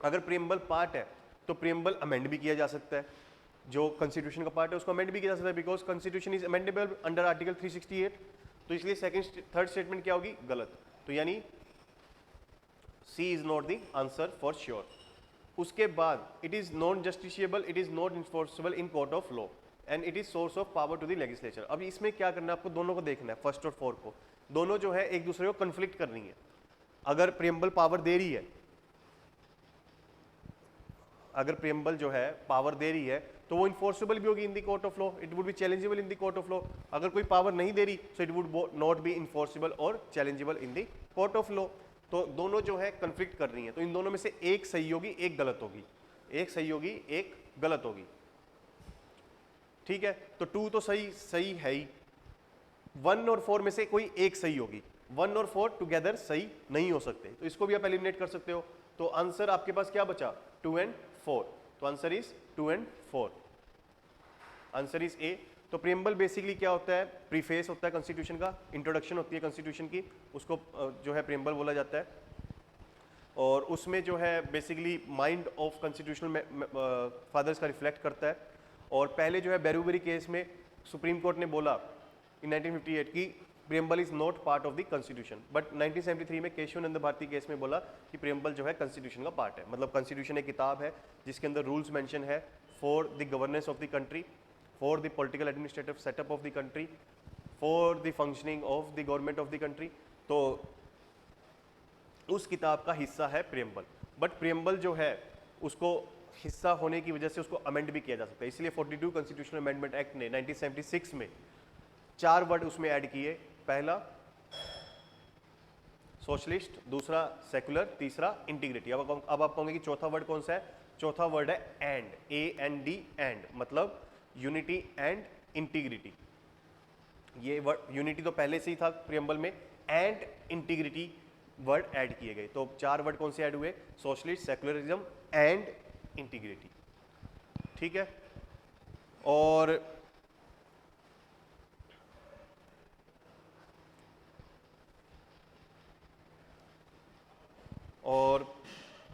अगर प्रियम्बल पार्ट है तो प्रियम्बल अमेंड भी किया जा सकता है, जो कॉन्स्टिट्यूशन का पार्ट है उसको अमेंड भी किया जा सकता है, because constitution is amendable under article 368। तो इसलिए थर्ड स्टेटमेंट क्या होगी, गलत। तो यानी C is not the answer for sure. उसके बाद it is non justiciable, it is not enforceable in court of law and it is source of power to the legislature. अब इसमें क्या करना है आपको, दोनों को देखना है, फर्स्ट और फोर्थ को, दोनों जो है एक दूसरे को कन्फ्लिक्ट कर रही है। अगर प्रियम्बल पावर दे रही है, अगर प्रियम्बल जो है पावर दे रही है तो वो इन्फोर्सेबल भी होगी in the court of law, it would be challengeable in the court of law. अगर कोई पावर नहीं दे रही so it would not be enforceable और challengeable in the court of law. तो दोनों जो है कन्फ्लिक्ट कर रही हैं, तो इन दोनों में से एक सही होगी, एक गलत होगी, एक सही होगी, एक गलत होगी, ठीक है। तो 2 तो सही है ही, 1 और 4 में से कोई एक सही होगी, 1 और 4 टुगेदर सही नहीं हो सकते, तो इसको भी आप एलिमिनेट कर सकते हो। तो आंसर आपके पास क्या बचा, 2 एंड 4। तो answer is 2 and 4, answer is ए। तो प्रियम्बल बेसिकली क्या होता है, प्रीफेस होता है कॉन्स्टिट्यूशन का, इंट्रोडक्शन होती है कॉन्स्टिट्यूशन की, उसको जो है प्रियम्बल बोला जाता है। और उसमें जो है basically mind of constitutional fathers का रिफ्लेक्ट करता है। और पहले जो है बैरूबरी केस में सुप्रीम कोर्ट ने बोला इन 1958 की preamble is not part of the constitution, but 1973 में केशवानंद भारती केस में बोला कि प्रियम्बल जो है कॉन्स्टिट्यूशन का पार्ट है। मतलब कॉन्स्टिट्यूशन एक किताब है जिसके अंदर रूल्स मेंशन है for the governance of the country, for the political administrative setup of the country, for the functioning of the government of the country. तो उस किताब का हिस्सा है प्रियम्बल, बट प्रियम्बल जो है उसको हिस्सा होने की वजह से उसको अमेंड भी किया जा सकता है। इसलिए 42 कॉन्स्टिट्यूशनल अमेंडमेंट एक्ट ने 1976 में 4 वर्ड उसमें ऐड किए, पहला सोशलिस्ट, दूसरा सेकुलर, तीसरा इंटीग्रिटी। अब आप कहोगे कि चौथा वर्ड कौन सा है, चौथा वर्ड है एंड, AND, एंड मतलब यूनिटी एंड इंटीग्रिटी। ये वर्ड यूनिटी तो पहले से ही था प्रियम्बल में, एंड इंटीग्रिटी वर्ड ऐड किए गए। तो 4 वर्ड कौन से ऐड हुए, सोशलिस्ट, सेकुलरिज्म एंड इंटीग्रिटी, ठीक है। और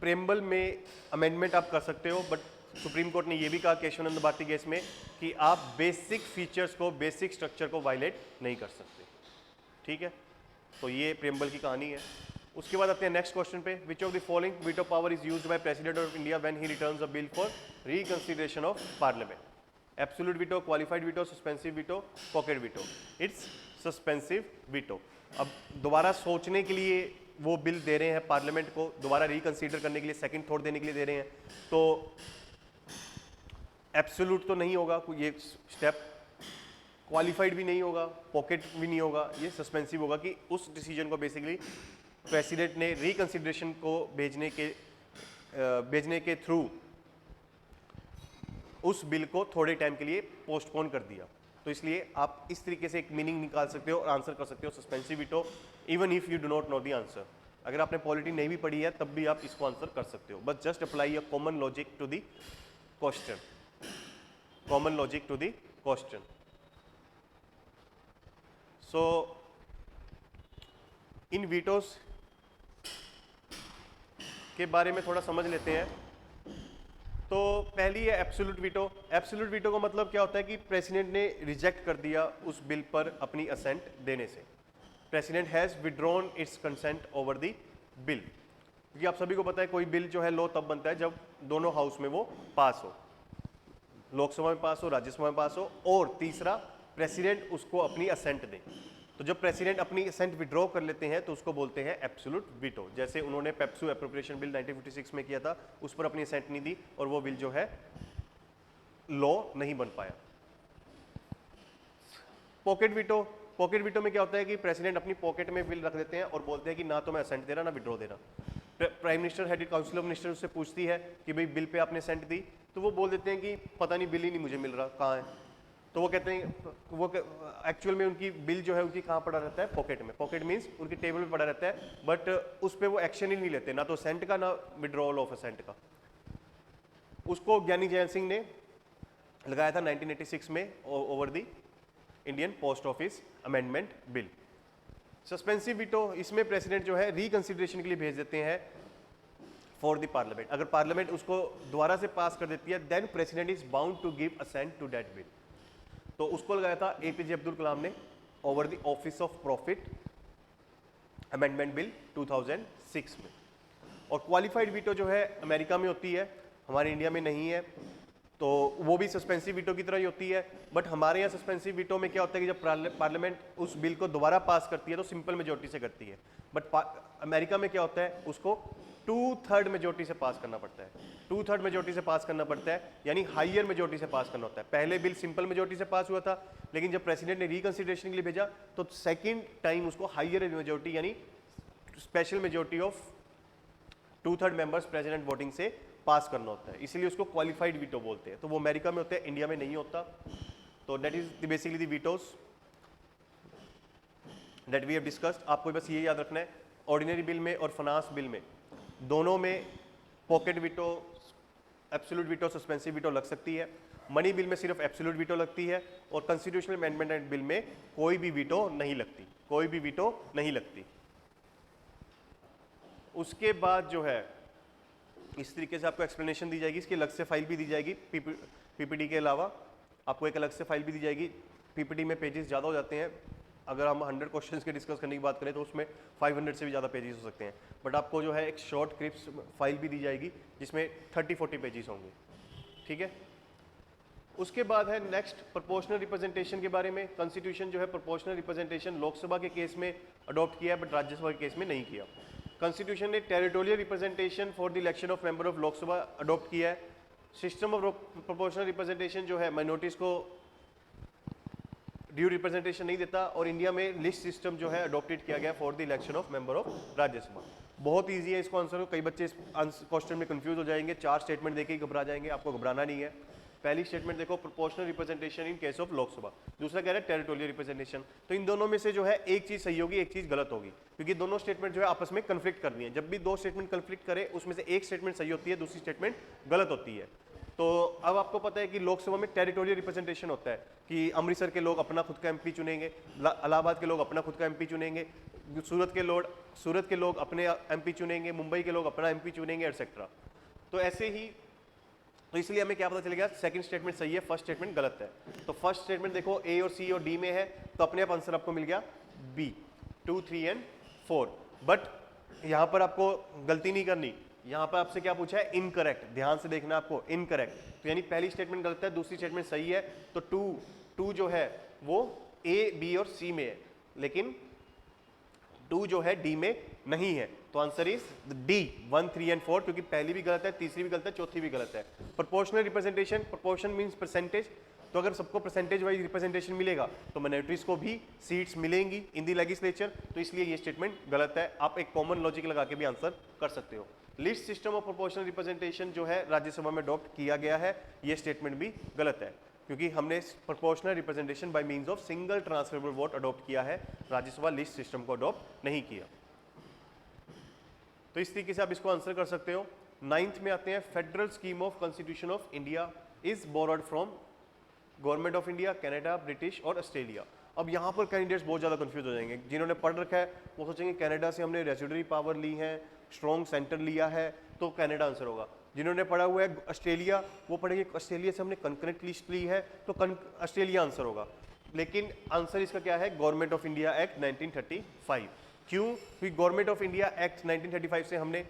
प्रियम्बल में अमेंडमेंट आप कर सकते हो, बट सुप्रीम कोर्ट ने यह भी कहा केशवानंद भारती केस में कि आप बेसिक फीचर्स को, बेसिक स्ट्रक्चर को वायलेट नहीं कर सकते, ठीक है। तो ये प्रियम्बल की कहानी है। उसके बाद आते हैं नेक्स्ट क्वेश्चन पे, विच of the following veto power is used by president of India when he returns a bill for reconsideration of parliament? Absolute veto, qualified veto, suspensive veto, pocket veto. It's suspensive veto. अब दोबारा सोचने के लिए वो बिल दे रहे हैं पार्लियामेंट को, दोबारा रिकंसीडर करने के लिए, सेकंड थॉट देने के लिए दे रहे हैं, तो एब्सोल्यूट तो नहीं होगा कोई ये स्टेप, क्वालिफाइड भी नहीं होगा, पॉकेट भी नहीं होगा, ये सस्पेंसिव होगा कि उस डिसीजन को बेसिकली प्रेसिडेंट ने रिकंसिडरेशन को भेजने के थ्रू उस बिल को थोड़े टाइम के लिए पोस्टपोन कर दिया। तो इसलिए आप इस तरीके से एक मीनिंग निकाल सकते हो और आंसर कर सकते हो suspensive veto, even if you do not know the answer. अगर आपने पॉलिटी नहीं भी पढ़ी है तब भी आप इसको आंसर कर सकते हो, but just apply a common logic to the question, common logic to the question. So in vetoes के बारे में थोड़ा समझ लेते हैं। तो पहली है एब्सोल्यूट वीटो। एब्सोल्यूट वीटो का मतलब क्या होता है कि प्रेसिडेंट ने रिजेक्ट कर दिया उस बिल पर अपनी असेंट देने से। President has withdrawn it's consent over the bill, क्योंकि आप सभी को पता है कोई बिल जो है लॉ तब बनता है जब दोनों हाउस में वो पास हो, लोकसभा में पास हो, राज्यसभा में पास हो, और तीसरा प्रेसिडेंट उसको अपनी असेंट दे। तो जब प्रेसिडेंट अपनी असेंट विड्रॉ कर लेते हैं तो उसको बोलते हैं एब्सोल्यूट वीटो। जैसे उन्होंने पेप्सू एप्रोप्रिएशन बिल 1956 में किया था, उस पर अपनी असेंट नहीं दी और वो बिल जो है लॉ नहीं बन पाया। पॉकेट वीटो, पॉकेट वीटो में क्या होता है कि प्रेसिडेंट अपनी पॉकेट में बिल रख देते हैं और बोलते हैं कि ना तो मैं असेंट दे रहा ना विड्रॉ दे रहा। Prime minister head council of minister उससे पूछती है कि भाई बिल पे आपने असेंट दी, तो वो बोल देते हैं कि पता नहीं, बिल ही नहीं मुझे मिल रहा, कहाँ है। तो वो कहते हैं, वो एक्चुअल में उनकी बिल जो है उनकी कहाँ पड़ा रहता है, पॉकेट में। पॉकेट मीन्स उनकी टेबल में पड़ा रहता है, बट उस पर वो एक्शन ही नहीं लेते, ना तो असेंट का ना विड्रॉल ऑफ असेंट का। उसको ज्ञानी जैल सिंह ने लगाया था 1986 में over the Indian post office amendment bill. Suspensive veto, इसमें प्रेसिडेंट जो है रिकंसिडरेशन के लिए भेज देते हैं फॉर द पार्लियामेंट। अगर पार्लियामेंट उसको दोबारा से पास कर देती है, then president is bound to give assent to that bill. तो उसको लगाया था एपीजे अब्दुल कलाम ने over the office of profit amendment bill 2006 में। और क्वालिफाइड वीटो जो है अमेरिका में होती है, हमारे इंडिया में नहीं है, तो वो भी सस्पेंसिव वीटो की तरह ही होती है। बट हमारे यहाँ सस्पेंसिव वीटो में क्या होता है कि जब पार्लियामेंट उस बिल को दोबारा पास करती है तो सिंपल मेजोरिटी से करती है। बट अमेरिका में क्या होता है, उसको 2/3 मेजोरिटी से पास करना पड़ता है। 2/3 मेजोरिटी से पास करना पड़ता है, यानी हाइयर मेजोरिटी से पास करना होता है। पहले बिल सिंपल मेजोरिटी से पास हुआ था, लेकिन जब प्रेसिडेंट ने रिकंसिडरेशन के लिए भेजा तो सेकेंड टाइम उसको हाइयर मेजोरिटी यानी special majority of 2/3 members president voting से पास करना होता है, इसीलिए उसको क्वालिफाइड वीटो बोलते हैं। तो वो अमेरिका में होता है, इंडिया में नहीं होता। तो that is basically the vetoes that we have discussed. आपको बस ये याद रखना है, ऑर्डिनरी बिल में और फाइनेंस बिल में दोनों में pocket veto, absolute veto, suspensive veto लग सकती है। मनी बिल में सिर्फ एब्सोल्यूट वीटो लगती है और कॉन्स्टिट्यूशनल अमेंडमेंट बिल में कोई भी वीटो नहीं लगती, कोई भी वीटो नहीं लगती। उसके बाद जो है इस तरीके से आपको एक्सप्लेनेशन दी जाएगी, इसकी अलग से फाइल भी दी जाएगी। पीपीटी के अलावा आपको एक अलग से फाइल भी दी जाएगी। पीपीटी में पेजेस ज़्यादा हो जाते हैं, अगर हम 100 क्वेश्चंस के डिस्कस करने की बात करें तो उसमें 500 से भी ज़्यादा पेजेस हो सकते हैं। बट आपको जो है एक शॉर्ट क्लिप्स फाइल भी दी जाएगी जिसमें 30-40 पेजेस होंगे, ठीक है। उसके बाद है नेक्स्ट प्रोपोर्शनल रिप्रेजेंटेशन के बारे में। कॉन्स्टिट्यूशन जो है प्रोपोर्शनल रिप्रेजेंटेशन लोकसभा के केस में अडॉप्ट किया है, बट राज्यसभा के केस में नहीं किया। कॉन्स्टिट्यूशन ने territorial representation for the election of member of Lok Sabha adopt किया है। सिस्टम ऑफ प्रोपोर्शनल रिप्रेजेंटेशन जो है माइनॉरिटीज को ड्यू रिप्रेजेंटेशन नहीं देता, और इंडिया में लिस्ट सिस्टम जो है अडॉप्टेड किया गया for the election of member of Rajya Sabha. बहुत ईजी है इसको आंसर, कई बच्चे इस क्वेश्चन में कंफ्यूज हो जाएंगे, 4 स्टेटमेंट देके ही घबरा जाएंगे, आपको घबराना नहीं है। पहली स्टेटमेंट देखो, proportional representation in case of Lok Sabha. दूसरा कह रहा है टेरिटोरियल रिप्रेजेंटेशन। तो इन दोनों में से जो है एक चीज सही होगी, एक चीज गलत होगी, क्योंकि दोनों स्टेटमेंट जो है आपस में कंफ्लिक्ट कर रही है। जब भी 2 स्टेटमेंट कंफ्लिक्ट करे उसमें से एक स्टेटमेंट सही होती है, दूसरी स्टेटमेंट गलत होती है। तो अब आपको पता है कि लोकसभा में टेरिटोरियल रिप्रेजेंटेशन होता है कि अमृतसर के लोग अपना खुद का एमपी चुनेंगे, इलाहाबाद के लोग अपना खुद का एमपी चुनेंगे, सूरत के लोग अपने एमपी चुनेंगे, मुंबई के लोग अपना एमपी चुनेंगे, एटसेट्रा। तो ऐसे ही, तो इसलिए हमें क्या पता चलेगा, सेकंड स्टेटमेंट सही है, फर्स्ट स्टेटमेंट गलत है। तो फर्स्ट स्टेटमेंट देखो ए और सी और डी में है, तो अपने आप आंसर आपको मिल गया बी, 2, 3 एंड 4। बट यहां पर आपको गलती नहीं करनी, यहां पर आपसे क्या पूछा है, इनकरेक्ट। ध्यान से देखना आपको, इनकरेक्ट। तो यानी पहली स्टेटमेंट गलत है, दूसरी स्टेटमेंट सही है। तो 2 जो है वो ए, बी और सी में है, लेकिन 2 जो है डी में नहीं है। तो आंसर इज डी, 1, 3 एंड 4, क्योंकि पहली भी गलत है, तीसरी भी गलत है, चौथी भी गलत है। Proportional representation, proportion means percentage. तो अगर सबको परसेंटेज वाइज रिप्रेजेंटेशन मिलेगा तो माइनॉरिटीज को भी सीट्स मिलेंगी इन दी लेजिस्लेचर, तो इसलिए ये स्टेटमेंट गलत है। आप एक कॉमन लॉजिक लगा के भी आंसर कर सकते हो। List system of proportional representation जो है राज्यसभा में अडॉप्ट किया गया है, ये स्टेटमेंट भी गलत है, क्योंकि हमने proportional representation by means of single transferable vote adopt किया है, राज्यसभा लिस्ट सिस्टम को अडॉप्ट नहीं किया। तो इस तरीके से आप इसको आंसर कर सकते हो। 9th में आते हैं, federal scheme of constitution of India is borrowed from government of India, Canada, British और ऑस्ट्रेलिया। अब यहाँ पर कैंडिडेट्स बहुत ज़्यादा कंफ्यूज हो जाएंगे। जिन्होंने पढ़ रखा है वो सोचेंगे कनाडा से हमने रेसिडुअरी पावर ली है, स्ट्रॉन्ग सेंटर लिया है, तो कनाडा आंसर होगा। जिन्होंने पढ़ा हुआ है ऑस्ट्रेलिया, वो पढ़ेंगे ऑस्ट्रेलिया से हमने कंकरेंट लिस्ट ली है, तो ऑस्ट्रेलिया आंसर होगा। लेकिन आंसर इसका क्या है, गवर्नमेंट ऑफ इंडिया एक्ट 1935। क्यों? क्योंकि गवर्नमेंट ऑफ इंडिया एक्ट 1935 से हमने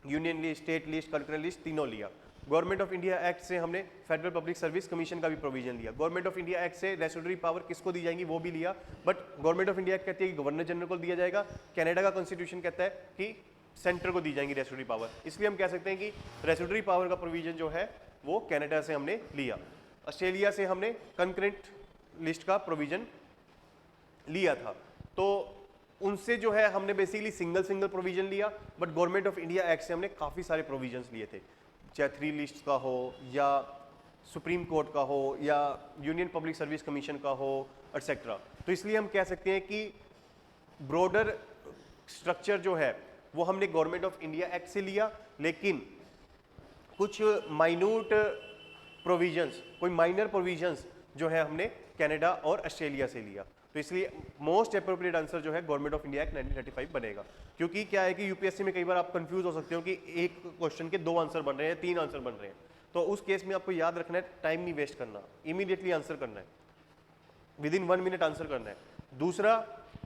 union list, state list, concurrent list तीनों लिया। गवर्नमेंट ऑफ इंडिया एक्ट से हमने फेडरल पब्लिक सर्विस कमीशन का भी प्रोविजन लिया। गवर्नमेंट ऑफ इंडिया एक्ट से रेस्टोटरी पावर किसको दी जाएंगी वो भी लिया, but government of India act कहती है कि गवर्नर जनरल को दिया जाएगा। कनाडा का कॉन्स्टिट्यूशन कहता है कि सेंटर को दी जाएंगी रेस्टोटरी पावर, इसलिए हम कह सकते हैं कि रेस्टोटरी पावर का प्रोविजन जो है वो कनाडा से हमने लिया। ऑस्ट्रेलिया से हमने कंकरेंट लिस्ट का प्रोविजन लिया था, तो उनसे जो है हमने बेसिकली सिंगल प्रोविजन लिया, but government of India act से हमने काफ़ी सारे प्रोविजंस लिए थे, चाहे 3 लिस्ट का हो या सुप्रीम कोर्ट का हो या यूनियन पब्लिक सर्विस कमीशन का हो एटसेट्रा। तो इसलिए हम कह सकते हैं कि ब्रॉडर स्ट्रक्चर जो है वो हमने गवर्नमेंट ऑफ इंडिया एक्ट से लिया, लेकिन कुछ माइन्यूट प्रोविजंस, कोई माइनर प्रोविजंस जो है हमने कनाडा और ऑस्ट्रेलिया से लिया। तो इसलिए मोस्ट अप्रोप्रिएट आंसर जो है गवर्नमेंट ऑफ इंडिया एक्ट 1935 बनेगा। क्योंकि क्या है कि यूपीएससी में कई बार आप कंफ्यूज हो सकते हो कि एक क्वेश्चन के 2 आंसर बन रहे हैं, 3 आंसर बन रहे हैं, तो उस केस में आपको याद रखना है, टाइम नहीं वेस्ट करना, इमीडिएटली आंसर करना है, विदिन 1 मिनट आंसर करना है। दूसरा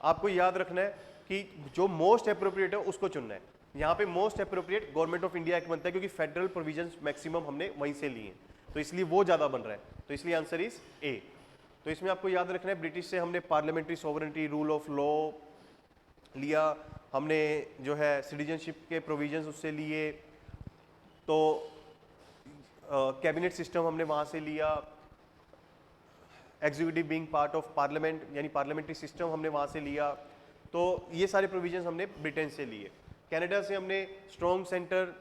आपको याद रखना है कि जो मोस्ट अप्रोप्रिएट है उसको चुनना है। यहाँ पे most appropriate government of India act बनता है, क्योंकि फेडरल प्रोविजंस मैक्सिमम हमने वहीं से लिए हैं, तो इसलिए वो ज़्यादा बन रहा है, तो इसलिए आंसर इज ए। तो इसमें आपको याद रखना है ब्रिटिश से हमने parliamentary sovereignty, rule of law लिया, हमने जो है सिटीजनशिप के प्रोविजंस उससे लिए, तो कैबिनेट सिस्टम हमने वहाँ से लिया, executive being part of parliament यानी पार्लियामेंट्री सिस्टम हमने वहाँ से लिया, तो ये सारे प्रोविजंस हमने ब्रिटेन से लिए। कनाडा से हमने strong centre,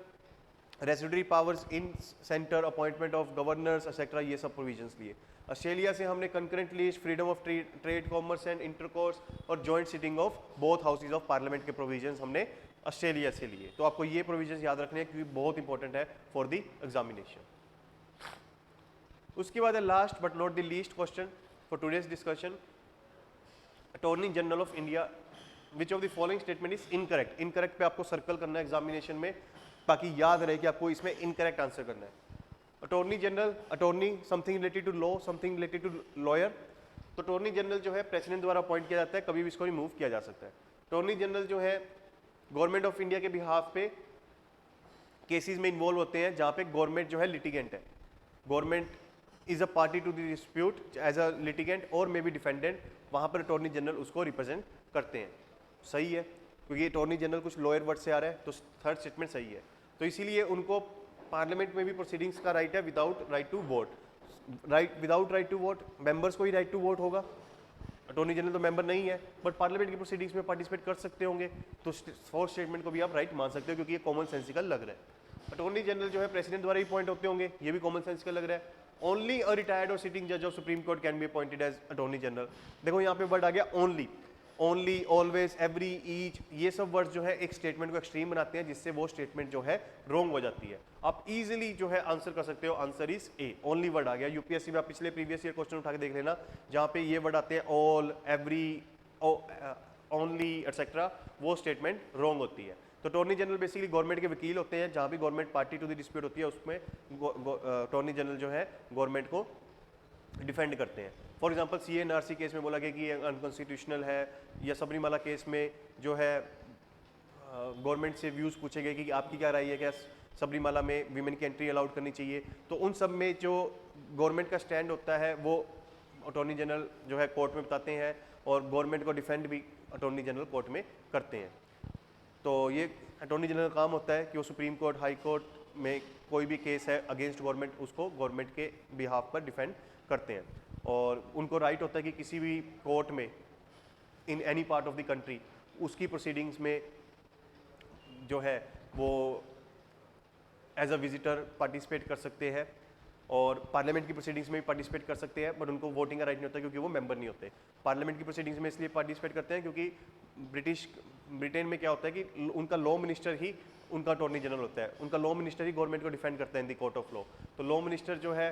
residuary powers in centre, appointment of governors etcetera, ये सब प्रोविजंस लिए। ऑस्ट्रेलिया से हमने concurrent list, freedom of trade, commerce and intercourse और joint sitting of both houses of parliament के प्रोविजंस हमने ऑस्ट्रेलिया से लिए। तो आपको ये प्रोविजंस याद रखने हैं क्योंकि बहुत इंपॉर्टेंट है फॉर द एग्जामिनेशन। उसके बाद है last but not the least question for today's discussion, attorney general of India, which of the following statement is incorrect. Incorrect पे आपको सर्कल करना है एग्जामिनेशन में, ताकि याद रहे कि आपको इसमें इनकरेक्ट आंसर करना है। Attorney general, attorney something related to law, something related to lawyer. तो अटॉर्नी जनरल जो है प्रेसिडेंट द्वारा अपॉइंट किया जाता है, कभी भी इसको रिमूव किया जा सकता है। अटॉर्नी जनरल जो है गवर्नमेंट ऑफ इंडिया के बिहाफ पे केसेस में इन्वॉल्व होते हैं जहाँ पे गवर्नमेंट जो है लिटिगेंट है, government is a party to the dispute as a litigant और मे बी डिफेंडेंट, वहाँ पर अटॉर्नी जनरल उसको रिप्रेजेंट करते हैं। सही है, क्योंकि अटॉर्नी जनरल कुछ लॉयर वर्ड से आ रहा है, तो थर्ड स्टेटमेंट सही है। तो इसीलिए उनको पार्लियामेंट में भी प्रोसीडिंग्स का राइट है without right to vote. Without right to vote members को ही राइट टू वोट होगा, अटॉर्नी जनरल तो मेंबर नहीं है, बट पार्लियामेंट की प्रोसीडिंग्स में पार्टिसिपेट कर सकते होंगे, तो फोर्थ स्टेटमेंट को भी आप राइट मान सकते हो, क्योंकि ये कॉमन सेंसिकल लग रहा है। अटॉर्नी जनरल जो है प्रेसिडेंट द्वारा ही अपॉइंट होते होंगे, ये भी कॉमन सेंसिकल लग रहा है। ओनली अ रिटायर्ड और सिटिंग जज of supreme court can be appointed as attorney general. देखो यहाँ पे वर्ड आ गया only, only, always, every, each, ये सब वर्ड्स जो है एक स्टेटमेंट को एक्सट्रीम बनाते हैं, जिससे वो स्टेटमेंट जो है रॉन्ग हो जाती है। आप इजीली जो है आंसर कर सकते हो, answer is A. Only word आ गया, यूपीएससी में आप पिछले प्रीवियस ईयर क्वेश्चन उठा के देख लेना, जहाँ पे ये वर्ड आते हैं ऑल, एवरी, ओनली एटसेट्रा, वो स्टेटमेंट रॉन्ग होती है। तो अटॉर्नी जनरल बेसिकली गवर्नमेंट के वकील होते हैं, जहाँ भी government party to the dispute होती है उसमें अटॉर्नी जनरल जो है गवर्नमेंट को डिफेंड करते हैं। फॉर एग्जांपल CNRC केस में बोला गया कि ये अनकॉन्स्टिट्यूशनल है, या सबरीमाला केस में जो है गवर्नमेंट से व्यूज़ पूछे गए कि आपकी क्या राय है, क्या सबरीमाला में वीमेन की एंट्री अलाउड करनी चाहिए, तो उन सब में जो गवर्नमेंट का स्टैंड होता है वो अटॉर्नी जनरल जो है कोर्ट में बताते हैं, और गवर्नमेंट को डिफेंड भी अटॉर्नी जनरल कोर्ट में करते हैं। तो ये अटॉर्नी जनरल का काम होता है कि वो सुप्रीम कोर्ट, हाई कोर्ट में कोई भी केस है अगेंस्ट गवर्नमेंट, उसको गवर्नमेंट के बिहाफ पर डिफेंड करते हैं, और उनको राइट होता है कि किसी भी कोर्ट में in any part of the country उसकी प्रोसीडिंग्स में जो है वो एज अ विजिटर पार्टिसिपेट कर सकते हैं, और पार्लियामेंट की प्रोसीडिंग्स में भी पार्टिसिपेट कर सकते हैं, बट उनको वोटिंग का राइट नहीं होता क्योंकि वो मेंबर नहीं होते। पार्लियामेंट की प्रोसीडिंग्स में इसलिए पार्टिसिपेट करते हैं क्योंकि ब्रिटेन में क्या होता है कि उनका लॉ मिनिस्टर ही उनका अटॉर्नी जनरल होता है, उनका लॉ मिनिस्टर ही गवर्नमेंट को डिफेंड करता है in the court of law. तो लॉ मिनिस्टर जो है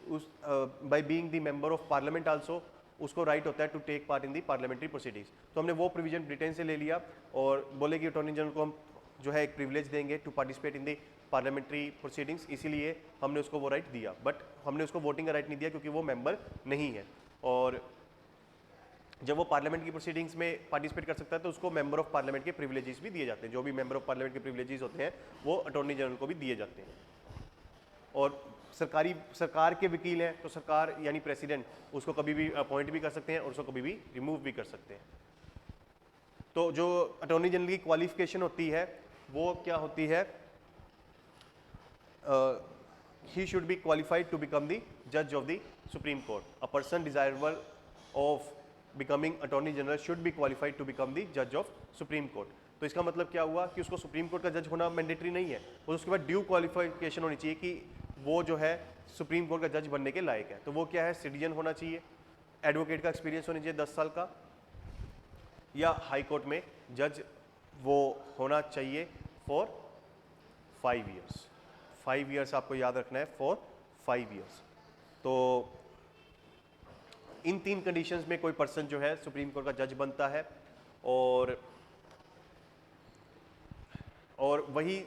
उस by being the member of parliament also उसको राइट होता है to take part in the parliamentary proceedings. तो हमने वो प्रोविजन ब्रिटेन से ले लिया और बोले कि अटॉर्नी जनरल को हम जो है एक प्रिविलेज देंगे to participate in the parliamentary proceedings, इसीलिए हमने उसको वो राइट दिया, बट हमने उसको वोटिंग का राइट नहीं दिया क्योंकि वो मेंबर नहीं है। और जब वो पार्लियामेंट की प्रोसीडिंग्स में पार्टिसिपेट कर सकता है तो उसको मेंबर ऑफ पार्लियामेंट के प्रिविलेजेस भी दिए जाते हैं, जो भी मेंबर ऑफ पार्लियामेंट के प्रिविलेजेस होते हैं वो अटॉर्नी जनरल को भी दिए जाते हैं। और सरकार के वकील हैं तो सरकार यानी प्रेसिडेंट उसको कभी भी अपॉइंट भी कर सकते हैं और उसको कभी भी रिमूव भी कर सकते हैं। तो जो अटॉर्नी जनरल की क्वालिफिकेशन होती है वो क्या होती है, ही should be qualified to become the जज of the supreme court. A person desirable of becoming attorney general should be qualified to become the जज ऑफ सुप्रीम कोर्ट। तो इसका मतलब क्या हुआ कि उसको सुप्रीम कोर्ट का जज होना मैंडेटरी नहीं है, और उसके बाद ड्यू क्वालिफिकेशन होनी चाहिए कि वो जो है सुप्रीम कोर्ट का जज बनने के लायक है। तो वो क्या है, सिटीजन होना चाहिए, एडवोकेट का एक्सपीरियंस होना चाहिए 10 साल का, या हाई कोर्ट में जज वो होना चाहिए फॉर 5 ईयर्स। 5 ईयर्स आपको याद रखना है, फॉर 5 ईयर्स। तो इन 3 कंडीशंस में कोई पर्सन जो है सुप्रीम कोर्ट का जज बनता है, और वही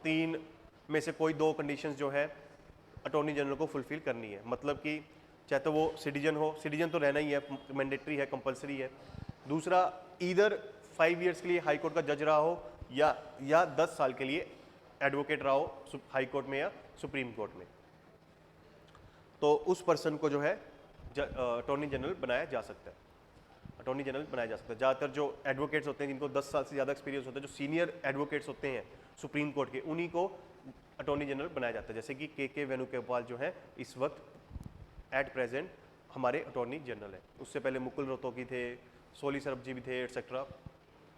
3 में से कोई 2 कंडीशंस जो है अटॉर्नी जनरल को फुलफिल करनी है। मतलब कि चाहे तो वो सिटीजन हो, सिटीजन तो रहना ही है, मैंडेटरी है, कंपलसरी है। दूसरा, ईदर 5 ईयर्स के लिए हाई कोर्ट का जज रहा हो या 10 साल के लिए एडवोकेट रहा हो हाई कोर्ट में या सुप्रीम कोर्ट में, तो उस पर्सन को जो है अटॉर्नी जनरल बनाया जा सकता है। अटॉर्नी जनरल बनाया जा सकता है। ज़्यादातर जो एडवोकेट्स होते हैं जिनको 10 साल से ज़्यादा एक्सपीरियंस होता है, जो सीनियर एडवोकेट्स होते हैं सुप्रीम कोर्ट के, उन्हीं को अटॉर्नी जनरल बनाया जाता है। जैसे कि के वेणुगोपाल जो है इस वक्त एट प्रेजेंट हमारे अटॉर्नी जनरल है। उससे पहले मुकुल रोहतगी थे, सोली सरबजी भी थे, एटसेट्रा।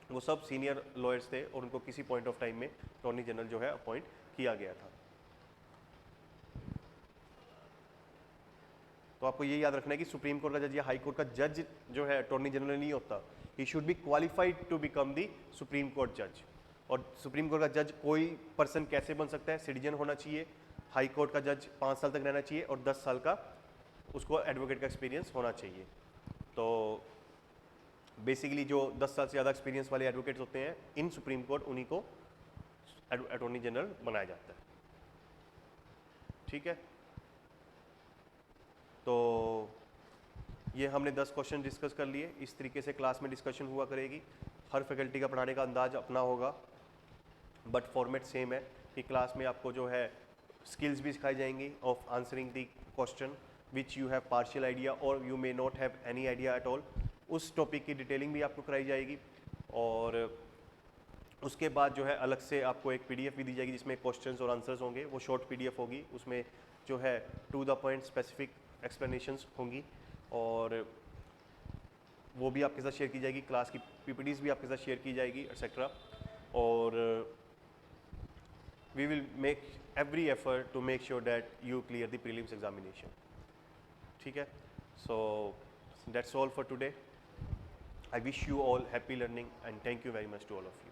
वो सब सीनियर लॉयर्स थे और उनको किसी पॉइंट ऑफ टाइम में अटॉर्नी जनरल जो है अपॉइंट किया गया था। तो आपको ये याद रखना है कि सुप्रीम कोर्ट का जज या हाई कोर्ट का जज जो है अटॉर्नी जनरल नहीं होता, he should be qualified to become the supreme court जज। और सुप्रीम कोर्ट का जज कोई पर्सन कैसे बन सकता है, सिटीजन होना चाहिए, हाई कोर्ट का जज 5 साल तक रहना चाहिए और 10 साल का उसको एडवोकेट का एक्सपीरियंस होना चाहिए। तो बेसिकली जो 10 साल से ज़्यादा एक्सपीरियंस वाले एडवोकेट्स होते हैं इन सुप्रीम कोर्ट, उन्हीं को अटॉर्नी जनरल बनाया जाता है। ठीक है, तो ये हमने 10 क्वेश्चन डिस्कस कर लिए। इस तरीके से क्लास में डिस्कशन हुआ करेगी। हर फैकल्टी का पढ़ाने का अंदाज अपना होगा, बट फॉर्मेट सेम है कि क्लास में आपको जो है स्किल्स भी सिखाई जाएंगी of answering the question which you have partial idea और you may not have any idea at all. उस टॉपिक की डिटेलिंग भी आपको कराई जाएगी, और उसके बाद जो है अलग से आपको एक PDF भी दी जाएगी जिसमें क्वेश्चंस और आंसर्स होंगे। वो शॉर्ट PDF होगी, उसमें जो है to the point specific explanations होंगी, और वो भी आपके साथ शेयर की जाएगी। क्लास की PPTs भी आपके साथ शेयर की जाएगी एटसेट्रा। और we will make every effort to make sure that you clear the prelims examination. ठीक है, so that's all for today. I wish you all happy learning and thank you very much to all of you.